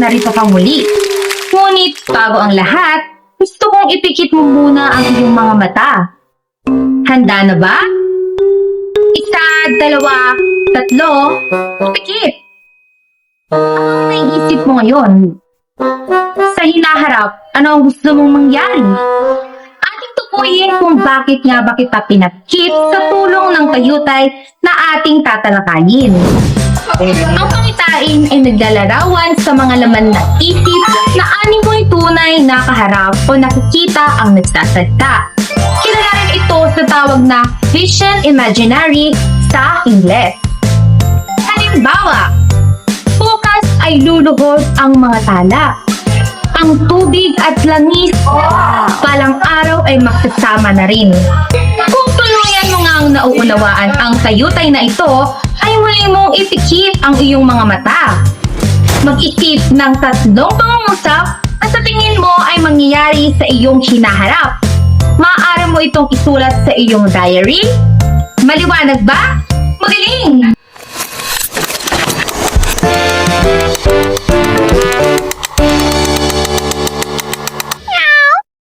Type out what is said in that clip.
narito ka muli. Ngunit bago ang lahat, gusto kong ipikit mo muna ang iyong mga mata. Handa na ba? 1, 2, 3, pikit! Ano ang naiisip mo ngayon? Sa hinaharap, ano ang gusto mong mangyari? Ating tukuyin kung bakit nga ba kita pinakit sa tulong ng kayutay na ating tatalakayin. Ang pangitain ay naglalarawan sa mga laman ng isip na animoy tunay na kaharap o nakikita ang nagsasalita. Kilala rin ito sa tawag na vision imaginary sa Ingles. Halimbawa, bukas ay luluhod ang mga tala. Ang tubig at langis, palang araw ay magsasama na rin. Kung tuluyan mo nga ang nauunawaan ang tayutay na ito, ay muli mong ipikit ang iyong mga mata. Mag-isip ng 3 pangungusap na sa tingin mo ay mangyayari sa iyong hinaharap. Maaari mo itong isulat sa iyong diary. Maliwanag ba? Magaling!